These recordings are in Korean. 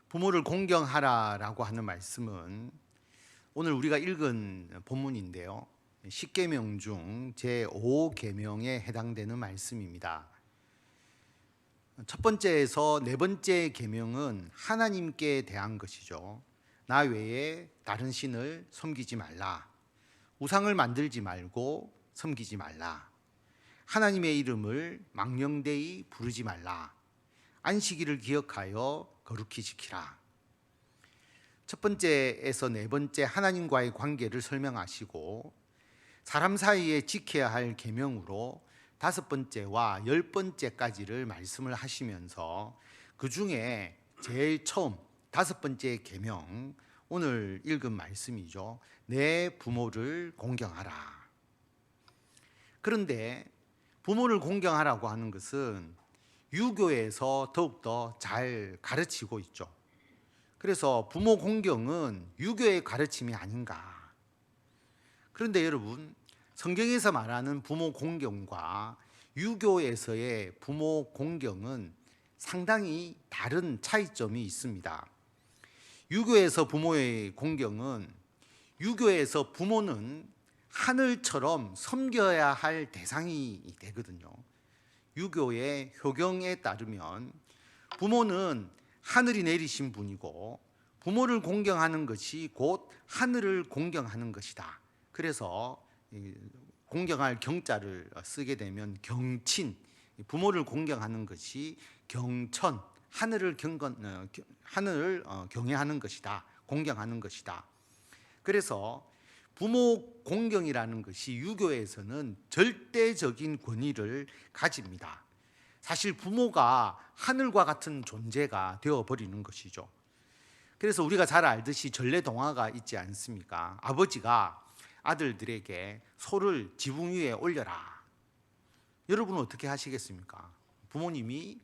부모를 공경하라라고 하는 말씀은 오늘 우리가 읽은 본문인데요. 십계명 중 제5계명에 해당되는 말씀입니다. 첫 번째에서 네 번째 계명은 하나님께 대한 것이죠. 나 외에 다른 신을 섬기지 말라. 우상을 만들지 말고 섬기지 말라. 하나님의 이름을 망령되이 부르지 말라. 안식일을 기억하여 거룩히 지키라. 첫 번째에서 네 번째 하나님과의 관계를 설명하시고 사람 사이에 지켜야 할 계명으로 다섯 번째와 열 번째까지를 말씀을 하시면서 그 중에 제일 처음 다섯 번째 계명, 오늘 읽은 말씀이죠. 내 부모를 공경하라. 그런데 부모를 공경하라고 하는 것은 유교에서 더욱더 잘 가르치고 있죠. 그래서 부모 공경은 유교의 가르침이 아닌가. 그런데 여러분, 성경에서 말하는 부모 공경과 유교에서의 부모 공경은 상당히 다른 차이점이 있습니다. 유교에서 부모의 공경은, 유교에서 부모는 하늘처럼 섬겨야 할 대상이 되거든요. 유교의 효경에 따르면 부모는 하늘이 내리신 분이고 부모를 공경하는 것이 곧 하늘을 공경하는 것이다. 그래서 공경할 경자를 쓰게 되면 경친, 부모를 공경하는 것이 경천, 하늘을 경외하는 것이다. 공경하는 것이다. 그래서 부모 공경이라는 것이 유교에서는 절대적인 권위를 가집니다. 사실 부모가 하늘과 같은 존재가 되어버리는 것이죠. 그래서 우리가 잘 알듯이 전래동화가 있지 않습니까? 아버지가 아들들에게 소를 지붕 위에 올려라. 여러분은 어떻게 하시겠습니까? 부모님이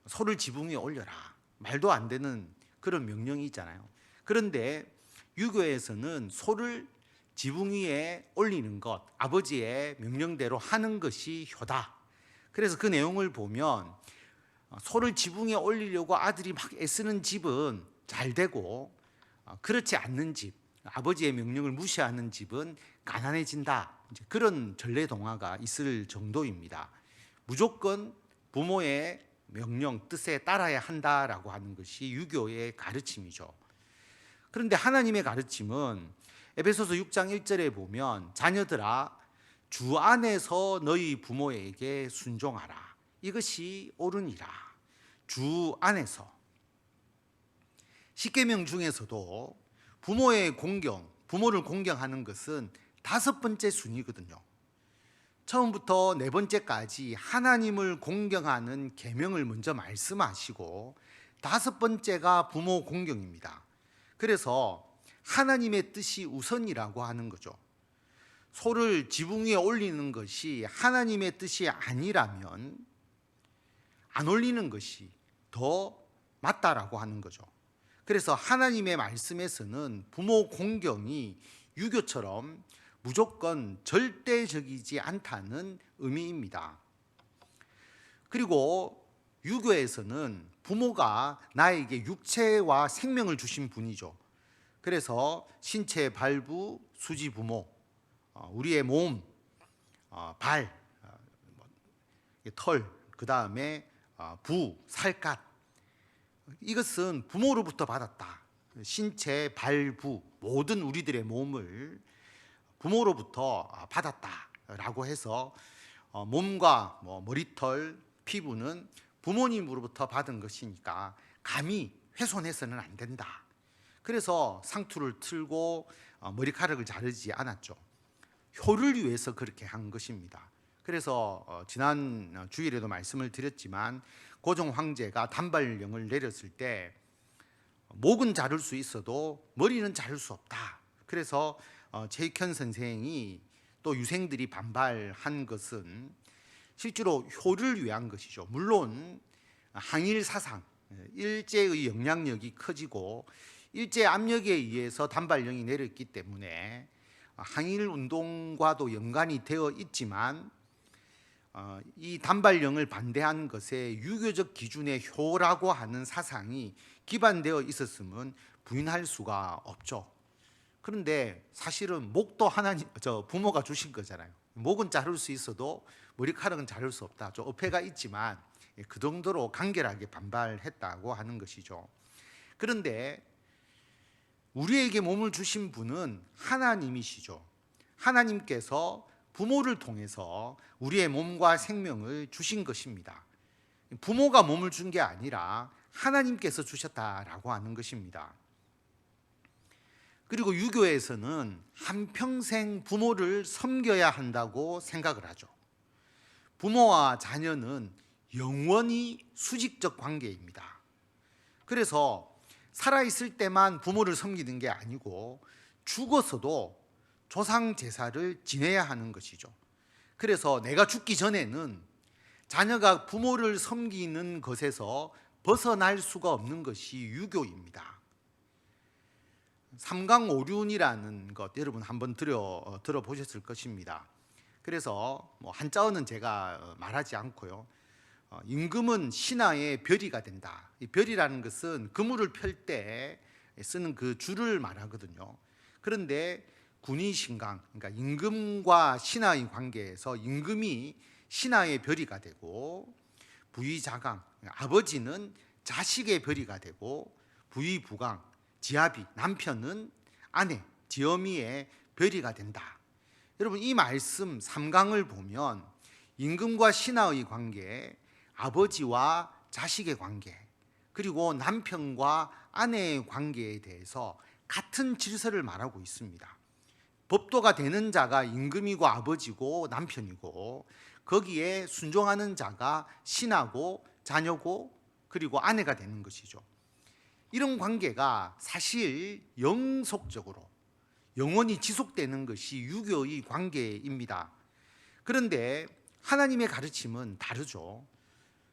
소를 지붕 위에 올려라. 말도 안 되는 그런 명령이 있잖아요. 그런데 유교에서는 소를 지붕 위에 올리는 것, 아버지의 명령대로 하는 것이 효다. 그래서 그 내용을 보면 소를 지붕에 올리려고 아들이 막 애쓰는 집은 잘 되고 그렇지 않는 집, 아버지의 명령을 무시하는 집은 가난해진다. 그런 전래동화가 있을 정도입니다. 무조건 부모의 명령, 뜻에 따라야 한다라고 하는 것이 유교의 가르침이죠. 그런데 하나님의 가르침은 에베소서 6장 1절에 보면 자녀들아 주 안에서 너희 부모에게 순종하라. 이것이 옳으니라. 주 안에서. 십계명 중에서도 부모의 공경, 부모를 공경하는 것은 다섯 번째 순위거든요. 처음부터 네 번째까지 하나님을 공경하는 계명을 먼저 말씀하시고 다섯 번째가 부모 공경입니다. 그래서 하나님의 뜻이 우선이라고 하는 거죠. 소를 지붕 위에 올리는 것이 하나님의 뜻이 아니라면 안 올리는 것이 더 맞다라고 하는 거죠. 그래서 하나님의 말씀에서는 부모 공경이 유교처럼 무조건 절대적이지 않다는 의미입니다. 그리고 유교에서는 부모가 나에게 육체와 생명을 주신 분이죠. 그래서 신체 발부, 수지 부모, 우리의 몸, 발, 털, 그 다음에 부, 살갗, 이것은 부모로부터 받았다. 신체, 발부, 모든 우리들의 몸을 부모로부터 받았다라고 해서 몸과 머리털, 피부는 부모님으로부터 받은 것이니까 감히 훼손해서는 안 된다. 그래서 상투를 틀고 머리카락을 자르지 않았죠. 효를 위해서 그렇게 한 것입니다. 그래서 지난 주일에도 말씀을 드렸지만 고종 황제가 단발령을 내렸을 때 목은 자를 수 있어도 머리는 자를 수 없다. 그래서 제익현 선생이 또 유생들이 반발한 것은 실제로 효를 위한 것이죠. 물론 항일 사상, 일제의 영향력이 커지고 일제 압력에 의해서 단발령이 내렸기 때문에 항일 운동과도 연관이 되어 있지만 이 단발령을 반대한 것에 유교적 기준의 효라고 하는 사상이 기반되어 있었으면 부인할 수가 없죠. 그런데 사실은 목도 부모가 주신 거잖아요. 목은 자를 수 있어도 머리카락은 자를 수 없다. 좀 어폐가 있지만 그 정도로 간결하게 반발했다고 하는 것이죠. 그런데 우리에게 몸을 주신 분은 하나님이시죠. 하나님께서 부모를 통해서 우리의 몸과 생명을 주신 것입니다. 부모가 몸을 준 게 아니라 하나님께서 주셨다라고 하는 것입니다. 그리고 유교에서는 한평생 부모를 섬겨야 한다고 생각을 하죠. 부모와 자녀는 영원히 수직적 관계입니다. 그래서 살아있을 때만 부모를 섬기는 게 아니고 죽어서도 조상 제사를 지내야 하는 것이죠. 그래서 내가 죽기 전에는 자녀가 부모를 섬기는 것에서 벗어날 수가 없는 것이 유교입니다. 삼강오륜이라는 것 여러분 한번 들어보셨을 것입니다. 그래서 한자어는 제가 말하지 않고요. 임금은 신하의 별이가 된다. 이 별이라는 것은 그물을 펼 때 쓰는 그 줄을 말하거든요. 그런데 군의신강, 그러니까 임금과 신하의 관계에서 임금이 신하의 별이가 되고, 부의자강, 아버지는 자식의 별이가 되고, 부의부강, 지아비, 남편은 아내, 지어미의 별이가 된다. 여러분 이 말씀 삼강을 보면 임금과 신하의 관계, 아버지와 자식의 관계, 그리고 남편과 아내의 관계에 대해서 같은 질서를 말하고 있습니다. 법도가 되는 자가 임금이고 아버지고 남편이고, 거기에 순종하는 자가 신하고 자녀고 그리고 아내가 되는 것이죠. 이런 관계가 사실 영속적으로 영원히 지속되는 것이 유교의 관계입니다. 그런데 하나님의 가르침은 다르죠.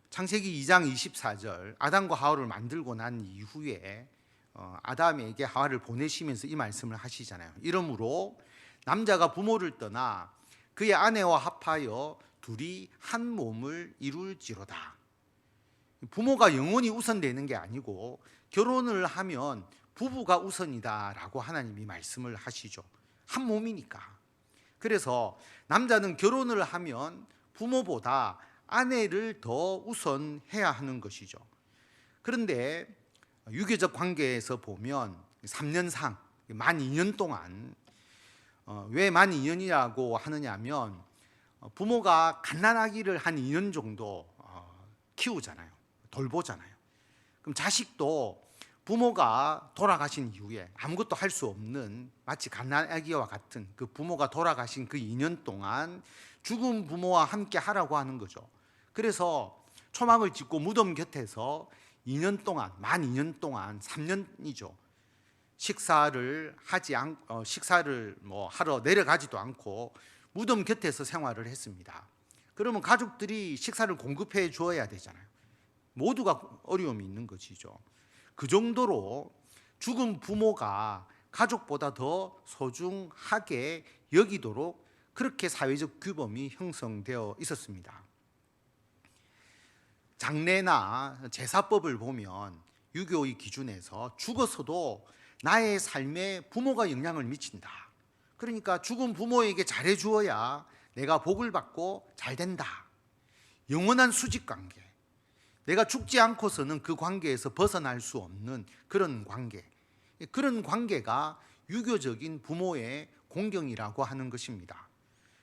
창세기 2장 24절, 아담과 하와를 만들고 난 이후에 아담에게 하와를 보내시면서 이 말씀을 하시잖아요. 이러므로 남자가 부모를 떠나 그의 아내와 합하여 둘이 한 몸을 이룰지로다. 부모가 영원히 우선되는 게 아니고 결혼을 하면 부부가 우선이다라고 하나님이 말씀을 하시죠. 한 몸이니까. 그래서 남자는 결혼을 하면 부모보다 아내를 더 우선해야 하는 것이죠. 그런데 유교적 관계에서 보면 3년상, 만 2년 동안, 왜 만 2년이라고 하느냐면 부모가 갓난아기를 한 2년 정도 키우잖아요. 돌보잖아요. 그럼 자식도 부모가 돌아가신 이후에 아무것도 할 수 없는, 마치 갓난아기와 같은 그 부모가 돌아가신 그 2년 동안 죽은 부모와 함께 하라고 하는 거죠. 그래서 초막을 짓고 무덤 곁에서 2년 동안, 만 2년 동안, 3년이죠. 식사를 하러 내려가지도 않고 무덤 곁에서 생활을 했습니다. 그러면 가족들이 식사를 공급해 주어야 되잖아요. 모두가 어려움이 있는 것이죠. 그 정도로 죽은 부모가 가족보다 더 소중하게 여기도록 그렇게 사회적 규범이 형성되어 있었습니다. 장례나 제사법을 보면 유교의 기준에서 죽어서도 나의 삶에 부모가 영향을 미친다. 그러니까 죽은 부모에게 잘해 주어야 내가 복을 받고 잘 된다. 영원한 수직 관계. 내가 죽지 않고서는 그 관계에서 벗어날 수 없는 그런 관계. 그런 관계가 유교적인 부모의 공경이라고 하는 것입니다.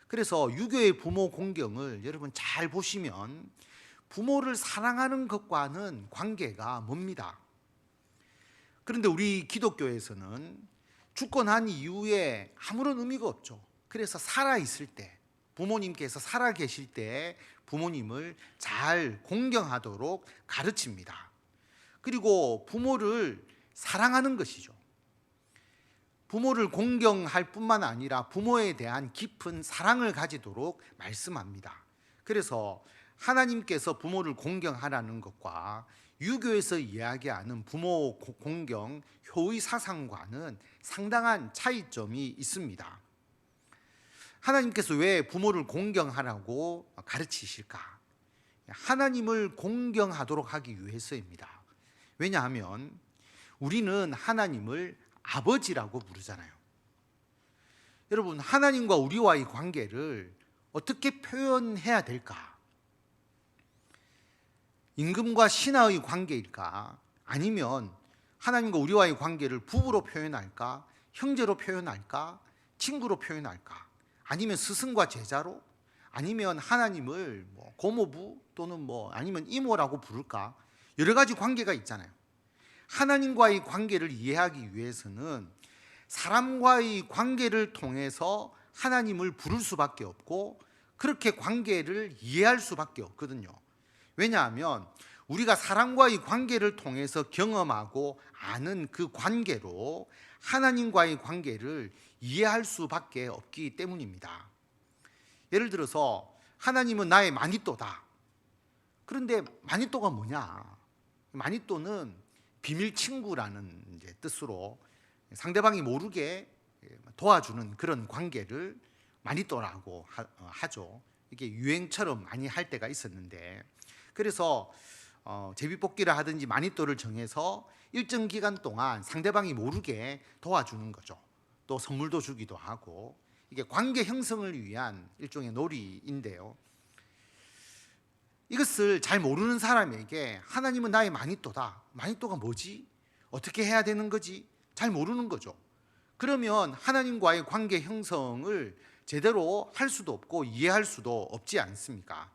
그래서 유교의 부모 공경을 여러분 잘 보시면 부모를 사랑하는 것과는 관계가 멉니다. 그런데 우리 기독교에서는 죽고 난 이후에 아무런 의미가 없죠. 그래서 살아있을 때, 부모님께서 살아계실 때 부모님을 잘 공경하도록 가르칩니다. 그리고 부모를 사랑하는 것이죠. 부모를 공경할 뿐만 아니라 부모에 대한 깊은 사랑을 가지도록 말씀합니다. 그래서 하나님께서 부모를 공경하라는 것과 유교에서 이야기하는 부모 공경 효의 사상과는 상당한 차이점이 있습니다. 하나님께서 왜 부모를 공경하라고 가르치실까? 하나님을 공경하도록 하기 위해서입니다. 왜냐하면 우리는 하나님을 아버지라고 부르잖아요. 여러분, 하나님과 우리와의 관계를 어떻게 표현해야 될까? 임금과 신하의 관계일까? 아니면 하나님과 우리와의 관계를 부부로 표현할까? 형제로 표현할까? 친구로 표현할까? 아니면 스승과 제자로? 아니면 하나님을 고모부 또는 아니면 이모라고 부를까? 여러 가지 관계가 있잖아요. 하나님과의 관계를 이해하기 위해서는 사람과의 관계를 통해서 하나님을 부를 수밖에 없고 그렇게 관계를 이해할 수밖에 없거든요. 왜냐하면 우리가 사람과의 관계를 통해서 경험하고 아는 그 관계로 하나님과의 관계를 이해할 수밖에 없기 때문입니다. 예를 들어서 하나님은 나의 마니또다. 그런데 마니또가 뭐냐? 마니또는 비밀 친구라는 뜻으로 상대방이 모르게 도와주는 그런 관계를 마니또라고 하죠. 이게 유행처럼 많이 할 때가 있었는데, 그래서 제비뽑기를 하든지 마니또를 정해서 일정 기간 동안 상대방이 모르게 도와주는 거죠. 또 선물도 주기도 하고, 이게 관계 형성을 위한 일종의 놀이인데요. 이것을 잘 모르는 사람에게 하나님은 나의 마니또다. 마니또가 뭐지? 어떻게 해야 되는 거지? 잘 모르는 거죠. 그러면 하나님과의 관계 형성을 제대로 할 수도 없고 이해할 수도 없지 않습니까?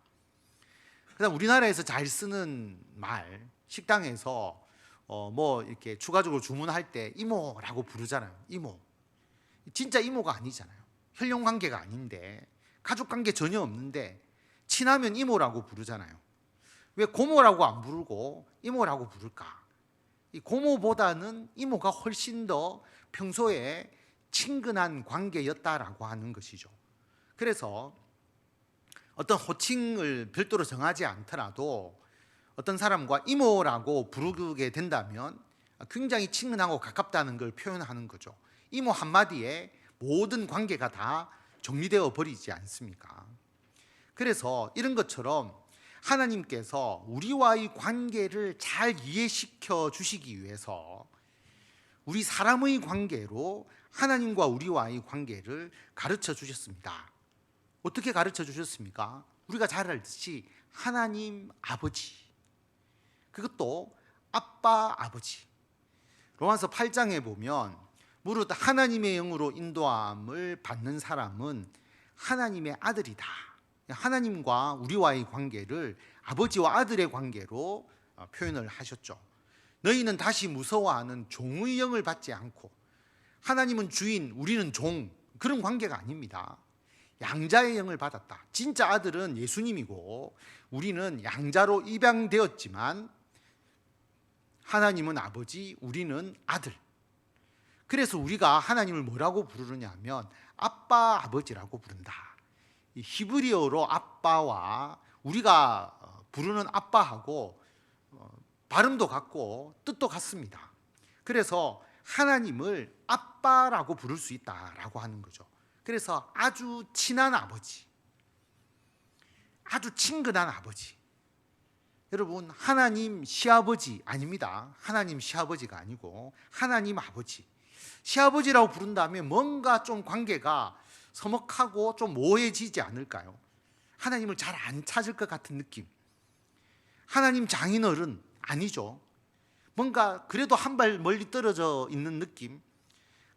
그다음 우리나라에서 잘 쓰는 말, 식당에서 이렇게 추가적으로 주문할 때 이모라고 부르잖아요. 이모. 진짜 이모가 아니잖아요. 혈연 관계가 아닌데, 가족 관계 전혀 없는데 친하면 이모라고 부르잖아요. 왜 고모라고 안 부르고 이모라고 부를까? 이 고모보다는 이모가 훨씬 더 평소에 친근한 관계였다라고 하는 것이죠. 그래서 어떤 호칭을 별도로 정하지 않더라도 어떤 사람과 이모라고 부르게 된다면 굉장히 친근하고 가깝다는 걸 표현하는 거죠. 이모 한마디에 모든 관계가 다 정리되어 버리지 않습니까? 그래서 이런 것처럼 하나님께서 우리와의 관계를 잘 이해시켜 주시기 위해서 우리 사람의 관계로 하나님과 우리와의 관계를 가르쳐 주셨습니다. 어떻게 가르쳐 주셨습니까? 우리가 잘 알듯이 하나님 아버지, 그것도 아빠 아버지. 로마서 8장에 보면 무릇 하나님의 영으로 인도함을 받는 사람은 하나님의 아들이다. 하나님과 우리와의 관계를 아버지와 아들의 관계로 표현을 하셨죠. 너희는 다시 무서워하는 종의 영을 받지 않고, 하나님은 주인, 우리는 종, 그런 관계가 아닙니다. 양자의 영을 받았다. 진짜 아들은 예수님이고 우리는 양자로 입양되었지만 하나님은 아버지, 우리는 아들. 그래서 우리가 하나님을 뭐라고 부르느냐 하면 아빠 아버지라고 부른다. 이 히브리어로 아빠와 우리가 부르는 아빠하고 발음도 같고 뜻도 같습니다. 그래서 하나님을 아빠라고 부를 수 있다라고 하는 거죠. 그래서 아주 친한 아버지, 아주 친근한 아버지. 여러분, 하나님 시아버지 아닙니다. 하나님 시아버지가 아니고 하나님 아버지. 시아버지라고 부른다면 뭔가 좀 관계가 서먹하고 좀 모호해지지 않을까요? 하나님을 잘 안 찾을 것 같은 느낌. 하나님 장인어른 아니죠. 뭔가 그래도 한 발 멀리 떨어져 있는 느낌.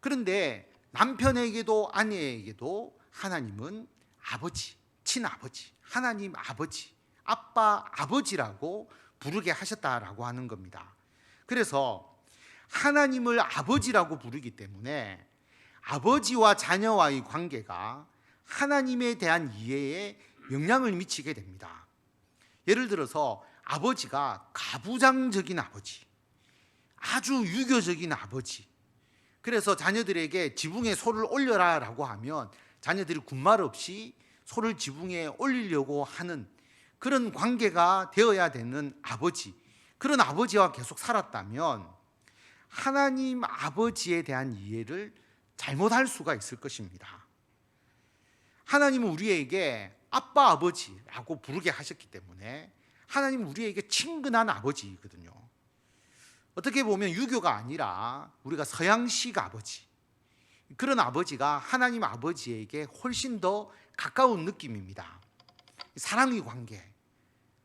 그런데 남편에게도 아내에게도 하나님은 아버지, 친아버지, 하나님 아버지, 아빠 아버지라고 부르게 하셨다라고 하는 겁니다. 그래서 하나님을 아버지라고 부르기 때문에 아버지와 자녀와의 관계가 하나님에 대한 이해에 영향을 미치게 됩니다. 예를 들어서 아버지가 가부장적인 아버지, 아주 유교적인 아버지, 그래서 자녀들에게 지붕에 소를 올려라 라고 하면 자녀들이 군말 없이 소를 지붕에 올리려고 하는 그런 관계가 되어야 되는 아버지, 그런 아버지와 계속 살았다면 하나님 아버지에 대한 이해를 잘못할 수가 있을 것입니다. 하나님은 우리에게 아빠 아버지라고 부르게 하셨기 때문에 하나님은 우리에게 친근한 아버지거든요. 어떻게 보면 유교가 아니라 우리가 서양식 아버지, 그런 아버지가 하나님 아버지에게 훨씬 더 가까운 느낌입니다. 사랑의 관계.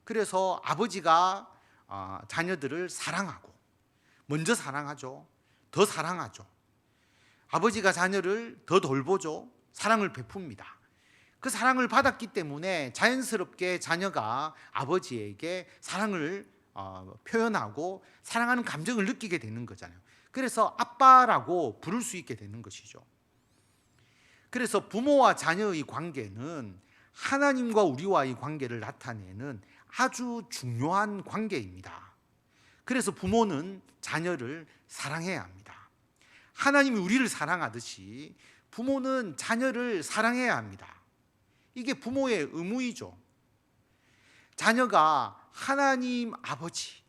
그래서 아버지가 자녀들을 사랑하고, 먼저 사랑하죠. 더 사랑하죠. 아버지가 자녀를 더 돌보죠. 사랑을 베풉니다. 그 사랑을 받았기 때문에 자연스럽게 자녀가 아버지에게 사랑을 표현하고 사랑하는 감정을 느끼게 되는 거잖아요. 그래서 아빠라고 부를 수 있게 되는 것이죠. 그래서 부모와 자녀의 관계는 하나님과 우리와의 관계를 나타내는 아주 중요한 관계입니다. 그래서 부모는 자녀를 사랑해야 합니다. 하나님이 우리를 사랑하듯이 부모는 자녀를 사랑해야 합니다. 이게 부모의 의무이죠. 자녀가 하나님 아버지,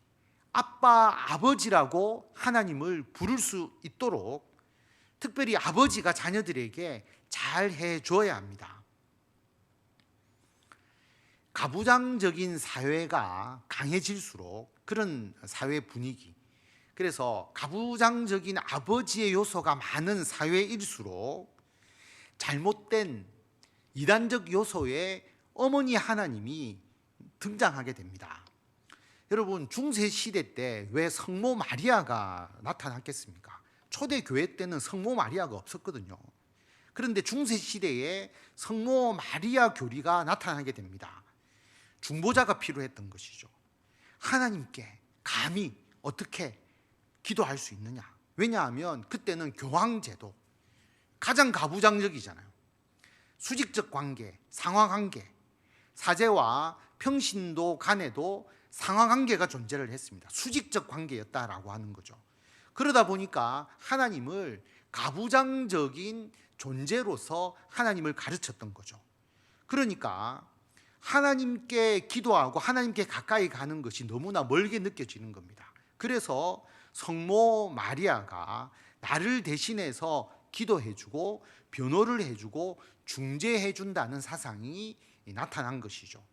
아빠 아버지라고 하나님을 부를 수 있도록 특별히 아버지가 자녀들에게 잘 해줘야 합니다. 가부장적인 사회가 강해질수록, 그런 사회 분위기, 그래서 가부장적인 아버지의 요소가 많은 사회일수록 잘못된 이단적 요소의 어머니 하나님이 등장하게 됩니다. 여러분, 중세 시대 때 왜 성모 마리아가 나타났겠습니까? 초대 교회 때는 성모 마리아가 없었거든요. 그런데 중세 시대에 성모 마리아 교리가 나타나게 됩니다. 중보자가 필요했던 것이죠. 하나님께 감히 어떻게 기도할 수 있느냐? 왜냐하면 그때는 교황제도, 가장 가부장적이잖아요. 수직적 관계, 상하관계, 사제와 평신도 간에도 상하관계가 존재를 했습니다. 수직적 관계였다라고 하는 거죠. 그러다 보니까 하나님을 가부장적인 존재로서 하나님을 가르쳤던 거죠. 그러니까 하나님께 기도하고 하나님께 가까이 가는 것이 너무나 멀게 느껴지는 겁니다. 그래서 성모 마리아가 나를 대신해서 기도해주고 변호를 해주고 중재해준다는 사상이 나타난 것이죠.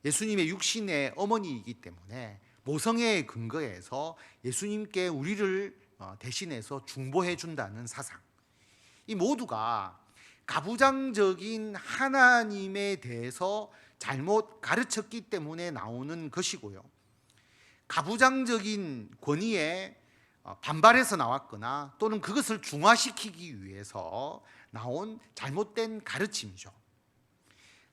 예수님의 육신의 어머니이기 때문에 모성애에 근거해서 예수님께 우리를 대신해서 중보해준다는 사상, 이 모두가 가부장적인 하나님에 대해서 잘못 가르쳤기 때문에 나오는 것이고요. 가부장적인 권위에 반발해서 나왔거나 또는 그것을 중화시키기 위해서 나온 잘못된 가르침이죠.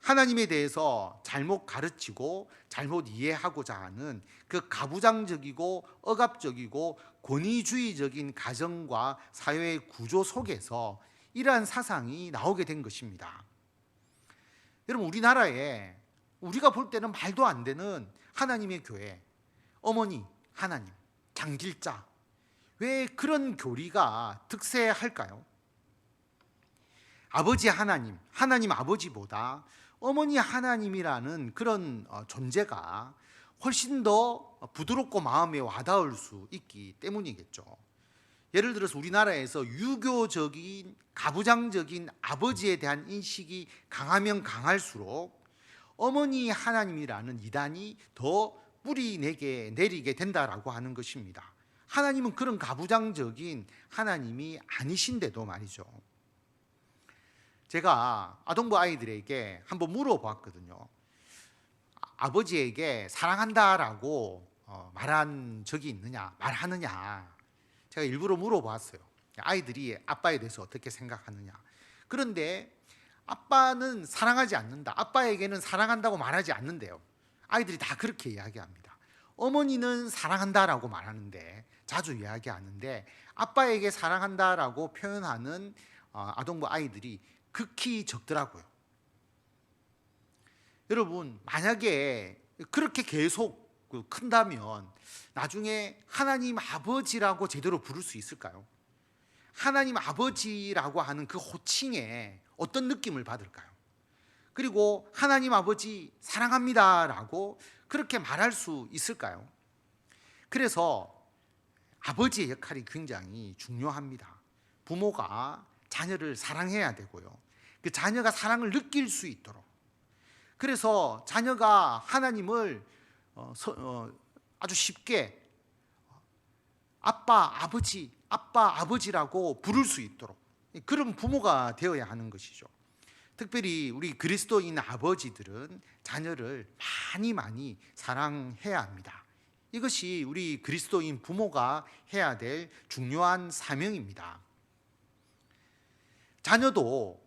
하나님에 대해서 잘못 가르치고 잘못 이해하고자 하는 그 가부장적이고 억압적이고 권위주의적인 가정과 사회의 구조 속에서 이러한 사상이 나오게 된 것입니다. 여러분, 우리나라에 우리가 볼 때는 말도 안 되는 하나님의 교회, 어머니 하나님, 장길자, 왜 그런 교리가 득세할까요? 아버지 하나님, 하나님 아버지보다 어머니 하나님이라는 그런 존재가 훨씬 더 부드럽고 마음에 와닿을 수 있기 때문이겠죠. 예를 들어서 우리나라에서 유교적인 가부장적인 아버지에 대한 인식이 강하면 강할수록 어머니 하나님이라는 이단이 더 뿌리 내리게 된다라고 하는 것입니다. 하나님은 그런 가부장적인 하나님이 아니신데도 말이죠. 제가 아동부 아이들에게 한번 물어봤거든요. 아버지에게 사랑한다라고 말한 적이 있느냐, 말하느냐. 제가 일부러 물어봤어요. 아이들이 아빠에 대해서 어떻게 생각하느냐. 그런데 아빠는 사랑하지 않는다, 아빠에게는 사랑한다고 말하지 않는데요. 아이들이 다 그렇게 이야기합니다. 어머니는 사랑한다라고 말하는데, 자주 이야기하는데 아빠에게 사랑한다라고 표현하는 아동부 아이들이 극히 적더라고요. 여러분, 만약에 그렇게 계속 큰다면 나중에 하나님 아버지라고 제대로 부를 수 있을까요? 하나님 아버지라고 하는 그 호칭에 어떤 느낌을 받을까요? 그리고 하나님 아버지 사랑합니다라고 그렇게 말할 수 있을까요? 그래서 아버지의 역할이 굉장히 중요합니다. 부모가 자녀를 사랑해야 되고요. 그 자녀가 사랑을 느낄 수 있도록. 그래서 자녀가 하나님을 아주 쉽게 아빠, 아버지, 아빠, 아버지라고 부를 수 있도록 그런 부모가 되어야 하는 것이죠. 특별히 우리 그리스도인 아버지들은 자녀를 많이 많이 사랑해야 합니다. 이것이 우리 그리스도인 부모가 해야 될 중요한 사명입니다. 자녀도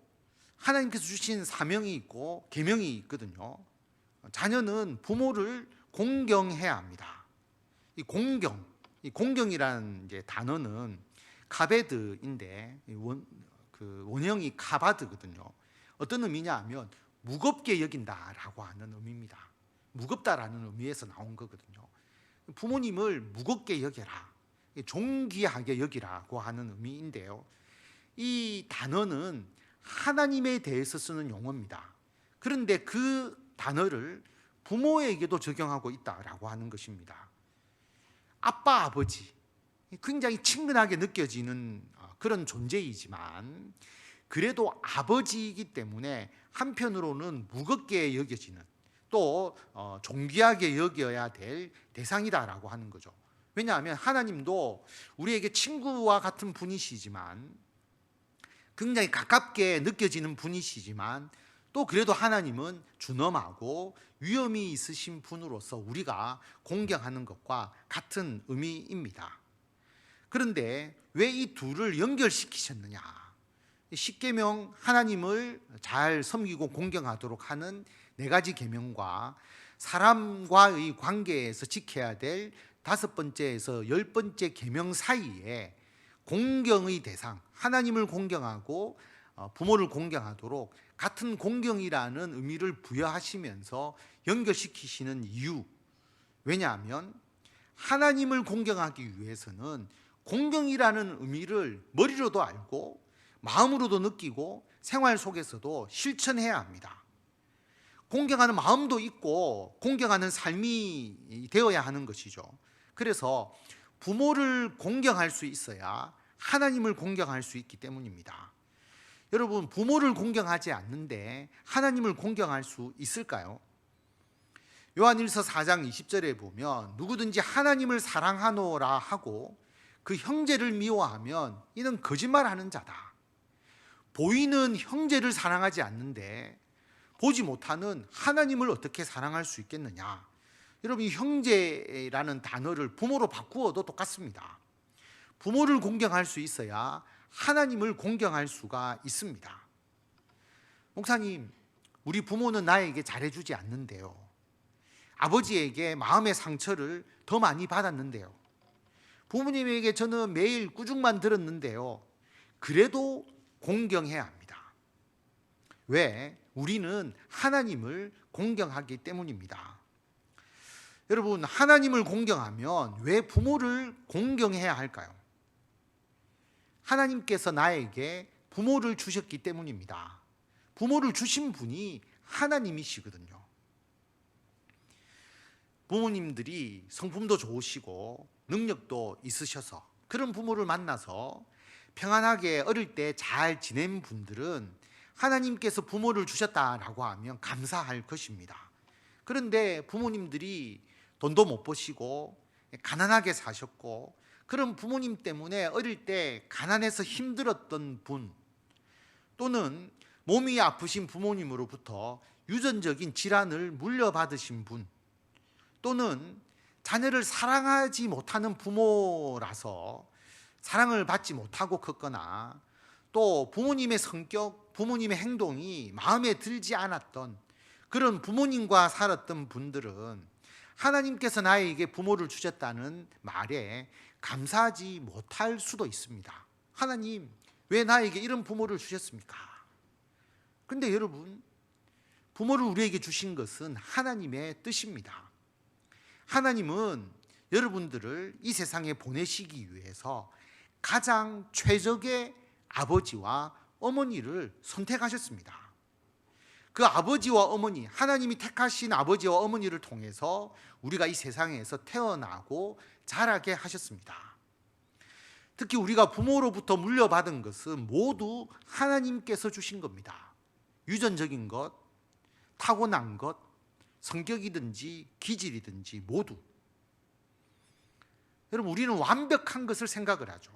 하나님께서 주신 사명이 있고 계명이 있거든요. 자녀는 부모를 공경해야 합니다. 이 공경이라는 이제 단어는 카베드인데 원형이 카바드거든요. 어떤 의미냐 하면 무겁게 여긴다라고 하는 의미입니다. 무겁다라는 의미에서 나온 거거든요. 부모님을 무겁게 여겨라, 존귀하게 여기라고 하는 의미인데요. 이 단어는 하나님에 대해서 쓰는 용어입니다. 그런데 그 단어를 부모에게도 적용하고 있다라고 하는 것입니다. 아빠, 아버지, 굉장히 친근하게 느껴지는 그런 존재이지만 그래도 아버지이기 때문에 한편으로는 무겁게 여겨지는, 또 존귀하게 여겨야 될 대상이다라고 하는 거죠. 왜냐하면 하나님도 우리에게 친구와 같은 분이시지만, 굉장히 가깝게 느껴지는 분이시지만, 또 그래도 하나님은 준엄하고 위엄이 있으신 분으로서 우리가 공경하는 것과 같은 의미입니다. 그런데 왜 이 둘을 연결시키셨느냐? 십계명, 하나님을 잘 섬기고 공경하도록 하는 4가지 계명과 사람과의 관계에서 지켜야 될 5번째에서 10번째 계명 사이에 공경의 대상, 하나님을 공경하고 부모를 공경하도록 같은 공경이라는 의미를 부여하시면서 연결시키시는 이유, 왜냐하면 하나님을 공경하기 위해서는 공경이라는 의미를 머리로도 알고 마음으로도 느끼고 생활 속에서도 실천해야 합니다. 공경하는 마음도 있고 공경하는 삶이 되어야 하는 것이죠. 그래서 부모를 공경할 수 있어야 하나님을 공경할 수 있기 때문입니다. 여러분, 부모를 공경하지 않는데 하나님을 공경할 수 있을까요? 요한일서 4장 20절에 보면 누구든지 하나님을 사랑하노라 하고 그 형제를 미워하면 이는 거짓말하는 자다. 보이는 형제를 사랑하지 않는데 보지 못하는 하나님을 어떻게 사랑할 수 있겠느냐? 여러분, 이 형제라는 단어를 부모로 바꾸어도 똑같습니다. 부모를 공경할 수 있어야 하나님을 공경할 수가 있습니다. 목사님, 우리 부모는 나에게 잘해주지 않는데요. 아버지에게 마음의 상처를 더 많이 받았는데요. 부모님에게 저는 매일 꾸중만 들었는데요. 그래도 공경해야 합니다. 왜? 우리는 하나님을 공경하기 때문입니다. 여러분, 하나님을 공경하면 왜 부모를 공경해야 할까요? 하나님께서 나에게 부모를 주셨기 때문입니다. 부모를 주신 분이 하나님이시거든요. 부모님들이 성품도 좋으시고 능력도 있으셔서 그런 부모를 만나서 평안하게 어릴 때 잘 지낸 분들은 하나님께서 부모를 주셨다라고 하면 감사할 것입니다. 그런데 부모님들이 돈도 못 버시고 가난하게 사셨고 그런 부모님 때문에 어릴 때 가난해서 힘들었던 분, 또는 몸이 아프신 부모님으로부터 유전적인 질환을 물려받으신 분, 또는 자녀를 사랑하지 못하는 부모라서 사랑을 받지 못하고 컸거나, 또 부모님의 성격, 부모님의 행동이 마음에 들지 않았던 그런 부모님과 살았던 분들은 하나님께서 나에게 부모를 주셨다는 말에 감사하지 못할 수도 있습니다. 하나님, 왜 나에게 이런 부모를 주셨습니까? 그런데 여러분, 부모를 우리에게 주신 것은 하나님의 뜻입니다. 하나님은 여러분들을 이 세상에 보내시기 위해서 가장 최적의 아버지와 어머니를 선택하셨습니다. 그 아버지와 어머니, 하나님이 택하신 아버지와 어머니를 통해서 우리가 이 세상에서 태어나고 자라게 하셨습니다. 특히 우리가 부모로부터 물려받은 것은 모두 하나님께서 주신 겁니다. 유전적인 것, 타고난 것, 성격이든지 기질이든지 모두. 여러분, 우리는 완벽한 것을 생각을 하죠.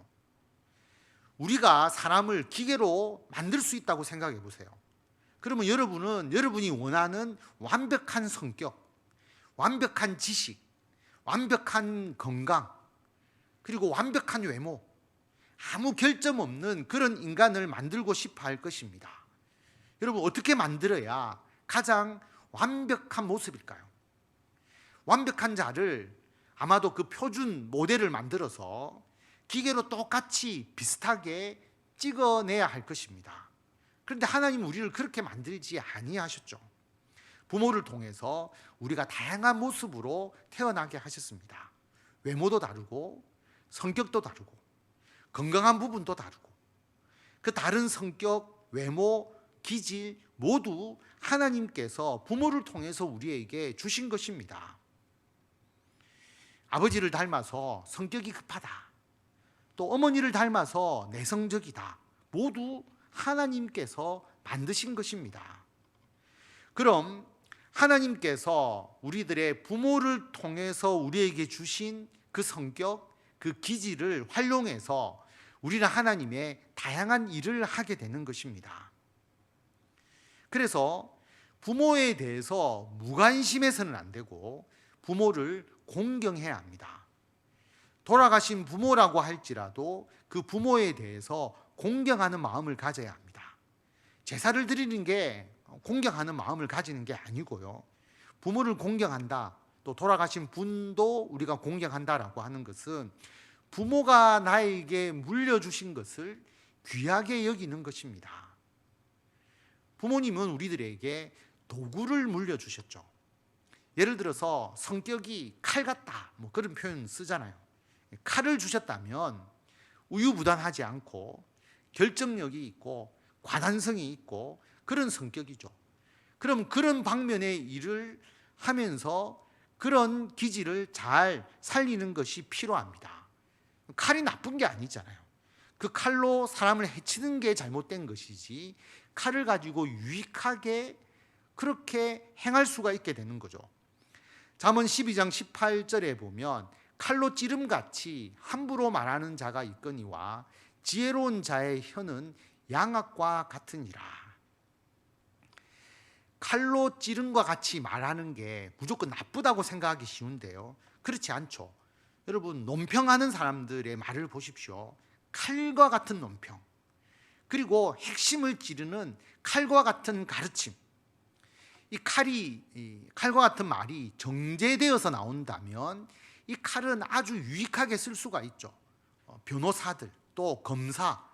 우리가 사람을 기계로 만들 수 있다고 생각해 보세요. 그러면 여러분은 여러분이 원하는 완벽한 성격, 완벽한 지식, 완벽한 건강, 그리고 완벽한 외모, 아무 결점 없는 그런 인간을 만들고 싶어 할 것입니다. 여러분, 어떻게 만들어야 가장 완벽한 모습일까요? 완벽한 자를 아마도 그 표준 모델을 만들어서 기계로 똑같이 비슷하게 찍어내야 할 것입니다. 그런데 하나님은 우리를 그렇게 만들지 아니하셨죠. 부모를 통해서 우리가 다양한 모습으로 태어나게 하셨습니다. 외모도 다르고 성격도 다르고 건강한 부분도 다르고 그 다른 성격, 외모, 기질 모두 하나님께서 부모를 통해서 우리에게 주신 것입니다. 아버지를 닮아서 성격이 급하다, 또 어머니를 닮아서 내성적이다, 모두 하나님께서 만드신 것입니다. 그럼 하나님께서 우리들의 부모를 통해서 우리에게 주신 그 성격, 그 기질을 활용해서 우리는 하나님의 다양한 일을 하게 되는 것입니다. 그래서 부모에 대해서 무관심해서는 안 되고 부모를 공경해야 합니다. 돌아가신 부모라고 할지라도 그 부모에 대해서 공경하는 마음을 가져야 합니다. 제사를 드리는 게 공경하는 마음을 가지는 게 아니고요. 부모를 공경한다, 또 돌아가신 분도 우리가 공경한다라고 하는 것은 부모가 나에게 물려주신 것을 귀하게 여기는 것입니다. 부모님은 우리들에게 도구를 물려주셨죠. 예를 들어서 성격이 칼 같다, 뭐 그런 표현 쓰잖아요. 칼을 주셨다면 우유부단하지 않고 결정력이 있고 관한성이 있고 그런 성격이죠. 그럼 그런 방면의 일을 하면서 그런 기질을 잘 살리는 것이 필요합니다. 칼이 나쁜 게 아니잖아요. 그 칼로 사람을 해치는 게 잘못된 것이지 칼을 가지고 유익하게 그렇게 행할 수가 있게 되는 거죠. 잠언 12장 18절에 보면 칼로 찌름같이 함부로 말하는 자가 있거니와 지혜로운 자의 혀는 양압과 같으니라. 칼로 찌른과 같이 말하는 게 무조건 나쁘다고 생각하기 쉬운데요, 그렇지 않죠. 여러분, 논평하는 사람들의 말을 보십시오. 칼과 같은 논평, 그리고 핵심을 찌르는 칼과 같은 가르침. 이 칼과 같은 말이 정제되어서 나온다면 이 칼은 아주 유익하게 쓸 수가 있죠. 변호사들, 또 검사,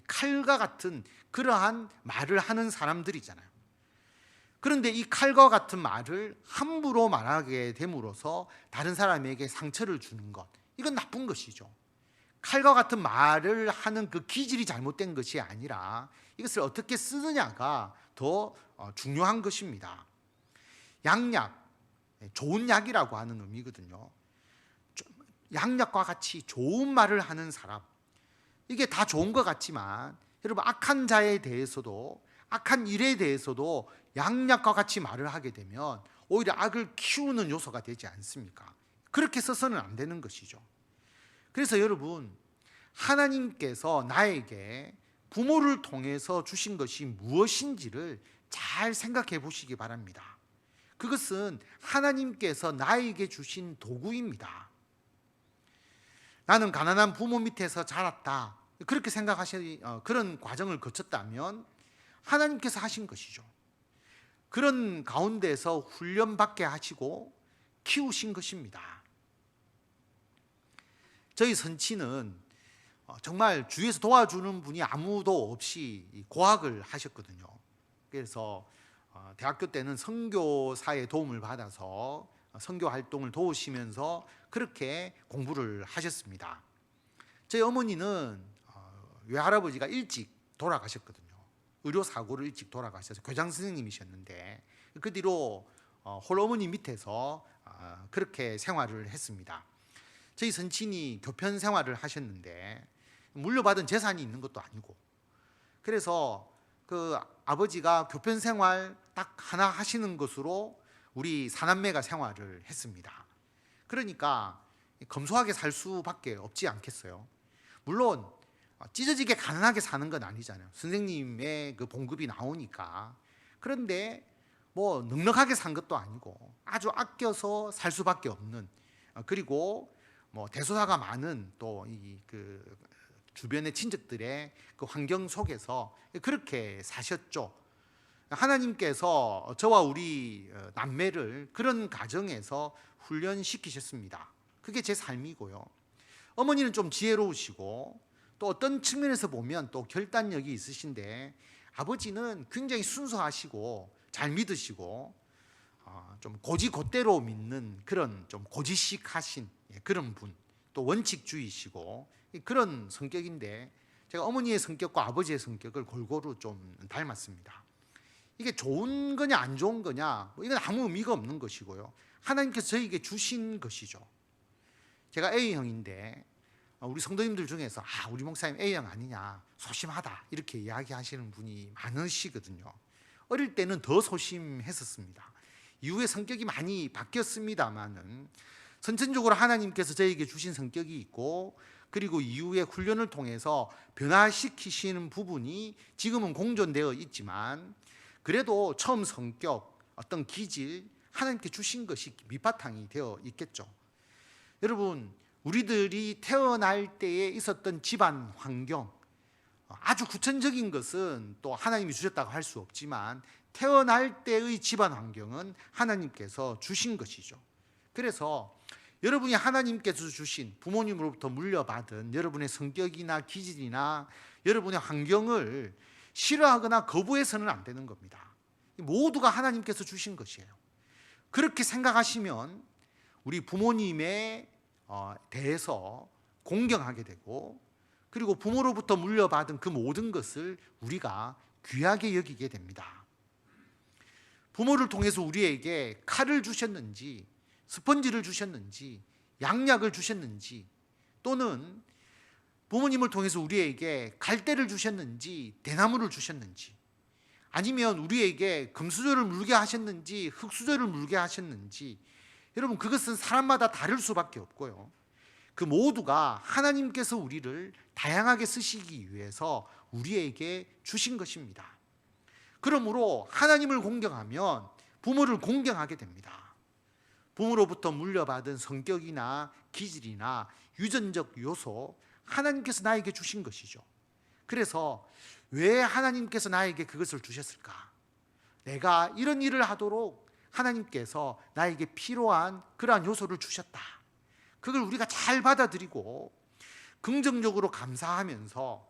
칼과 같은 그러한 말을 하는 사람들이잖아요. 그런데 이 칼과 같은 말을 함부로 말하게 됨으로써 다른 사람에게 상처를 주는 것, 이건 나쁜 것이죠. 칼과 같은 말을 하는 그 기질이 잘못된 것이 아니라 이것을 어떻게 쓰느냐가 더 중요한 것입니다. 양약, 좋은 약이라고 하는 의미거든요. 양약과 같이 좋은 말을 하는 사람, 이게 다 좋은 것 같지만 여러분, 악한 자에 대해서도, 악한 일에 대해서도 양약과 같이 말을 하게 되면 오히려 악을 키우는 요소가 되지 않습니까? 그렇게 써서는 안 되는 것이죠. 그래서 여러분, 하나님께서 나에게 부모를 통해서 주신 것이 무엇인지를 잘 생각해 보시기 바랍니다. 그것은 하나님께서 나에게 주신 도구입니다. 나는 가난한 부모 밑에서 자랐다, 그렇게 그런 과정을 거쳤다면 하나님께서 하신 것이죠. 그런 가운데서 훈련받게 하시고 키우신 것입니다. 저희 선치는 정말 주위에서 도와주는 분이 아무도 없이 고학을 하셨거든요. 그래서 대학교 때는 선교사의 도움을 받아서 선교 활동을 도우시면서 그렇게 공부를 하셨습니다. 저희 어머니는 외할아버지가 일찍 돌아가셨거든요. 의료사고로 일찍 돌아가셔서 교장 선생님이셨는데 그 뒤로 홀어머니 밑에서 그렇게 생활을 했습니다. 저희 선친이 교편 생활을 하셨는데 물려받은 재산이 있는 것도 아니고, 그래서 그 아버지가 교편 생활 딱 하나 하시는 것으로 우리 사남매가 생활을 했습니다. 그러니까 검소하게 살 수밖에 없지 않겠어요. 물론 찢어지게 가난하게 사는 건 아니잖아요. 선생님의 그 봉급이 나오니까. 그런데 뭐 넉넉하게 산 것도 아니고 아주 아껴서 살 수밖에 없는, 그리고 뭐 대소사가 많은 또 이 그 주변의 친척들의 그 환경 속에서 그렇게 사셨죠. 하나님께서 저와 우리 남매를 그런 가정에서 훈련시키셨습니다. 그게 제 삶이고요. 어머니는 좀 지혜로우시고 또 어떤 측면에서 보면 또 결단력이 있으신데, 아버지는 굉장히 순수하시고 잘 믿으시고 좀 고지곧대로 믿는 그런 좀 고지식하신 그런 분, 또 원칙주의시고 그런 성격인데, 제가 어머니의 성격과 아버지의 성격을 골고루 좀 닮았습니다. 이게 좋은 거냐 안 좋은 거냐, 이건 아무 의미가 없는 것이고요. 하나님께서 저에게 주신 것이죠. 제가 A형인데 우리 성도님들 중에서 우리 목사님 A형 아니냐, 소심하다 이렇게 이야기하시는 분이 많으시거든요. 어릴 때는 더 소심했었습니다. 이후에 성격이 많이 바뀌었습니다만은 선천적으로 하나님께서 저에게 주신 성격이 있고, 그리고 이후에 훈련을 통해서 변화시키시는 부분이 지금은 공존되어 있지만, 그래도 처음 성격, 어떤 기질, 하나님께 주신 것이 밑바탕이 되어 있겠죠. 여러분, 우리들이 태어날 때에 있었던 집안 환경, 아주 구체적인 것은 또 하나님이 주셨다고 할 수 없지만 태어날 때의 집안 환경은 하나님께서 주신 것이죠. 그래서 여러분이 하나님께서 주신, 부모님으로부터 물려받은 여러분의 성격이나 기질이나 여러분의 환경을 싫어하거나 거부해서는 안 되는 겁니다. 모두가 하나님께서 주신 것이에요. 그렇게 생각하시면 우리 부모님에 대해서 공경하게 되고, 그리고 부모로부터 물려받은 그 모든 것을 우리가 귀하게 여기게 됩니다. 부모를 통해서 우리에게 칼을 주셨는지, 스펀지를 주셨는지, 양약을 주셨는지, 또는 부모님을 통해서 우리에게 갈대를 주셨는지, 대나무를 주셨는지, 아니면 우리에게 금수저를 물게 하셨는지, 흙수저를 물게 하셨는지, 여러분 그것은 사람마다 다를 수밖에 없고요. 그 모두가 하나님께서 우리를 다양하게 쓰시기 위해서 우리에게 주신 것입니다. 그러므로 하나님을 공경하면 부모를 공경하게 됩니다. 부모로부터 물려받은 성격이나 기질이나 유전적 요소, 하나님께서 나에게 주신 것이죠. 그래서 왜 하나님께서 나에게 그것을 주셨을까? 내가 이런 일을 하도록 하나님께서 나에게 필요한 그러한 요소를 주셨다. 그걸 우리가 잘 받아들이고 긍정적으로 감사하면서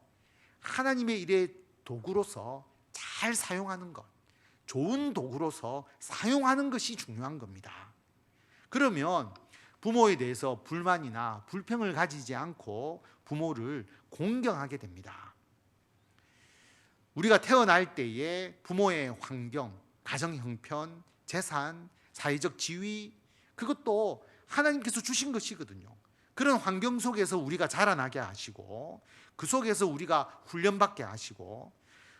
하나님의 일의 도구로서 잘 사용하는 것, 좋은 도구로서 사용하는 것이 중요한 겁니다. 그러면 부모에 대해서 불만이나 불평을 가지지 않고 부모를 공경하게 됩니다. 우리가 태어날 때에 부모의 환경, 가정 형편, 재산, 사회적 지위, 그것도 하나님께서 주신 것이거든요. 그런 환경 속에서 우리가 자라나게 하시고, 그 속에서 우리가 훈련받게 하시고,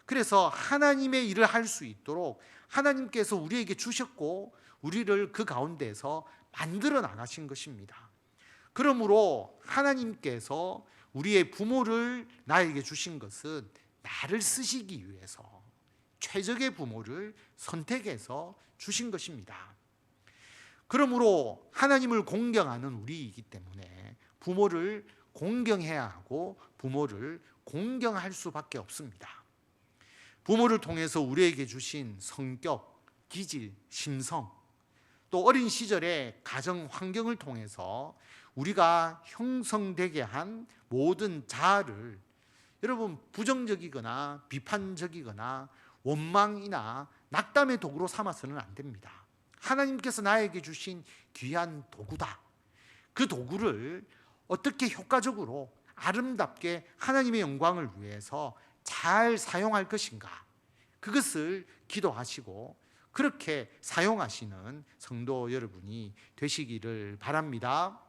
그래서 하나님의 일을 할 수 있도록 하나님께서 우리에게 주셨고 우리를 그 가운데서 만들어 나가신 것입니다. 그러므로 하나님께서 우리의 부모를 나에게 주신 것은 나를 쓰시기 위해서 최적의 부모를 선택해서 주신 것입니다. 그러므로 하나님을 공경하는 우리이기 때문에 부모를 공경해야 하고 부모를 공경할 수밖에 없습니다. 부모를 통해서 우리에게 주신 성격, 기질, 심성, 또 어린 시절의 가정 환경을 통해서 우리가 형성되게 한 모든 자아를 여러분 부정적이거나 비판적이거나 원망이나 낙담의 도구로 삼아서는 안 됩니다. 하나님께서 나에게 주신 귀한 도구다. 그 도구를 어떻게 효과적으로 아름답게 하나님의 영광을 위해서 잘 사용할 것인가, 그것을 기도하시고 그렇게 사용하시는 성도 여러분이 되시기를 바랍니다.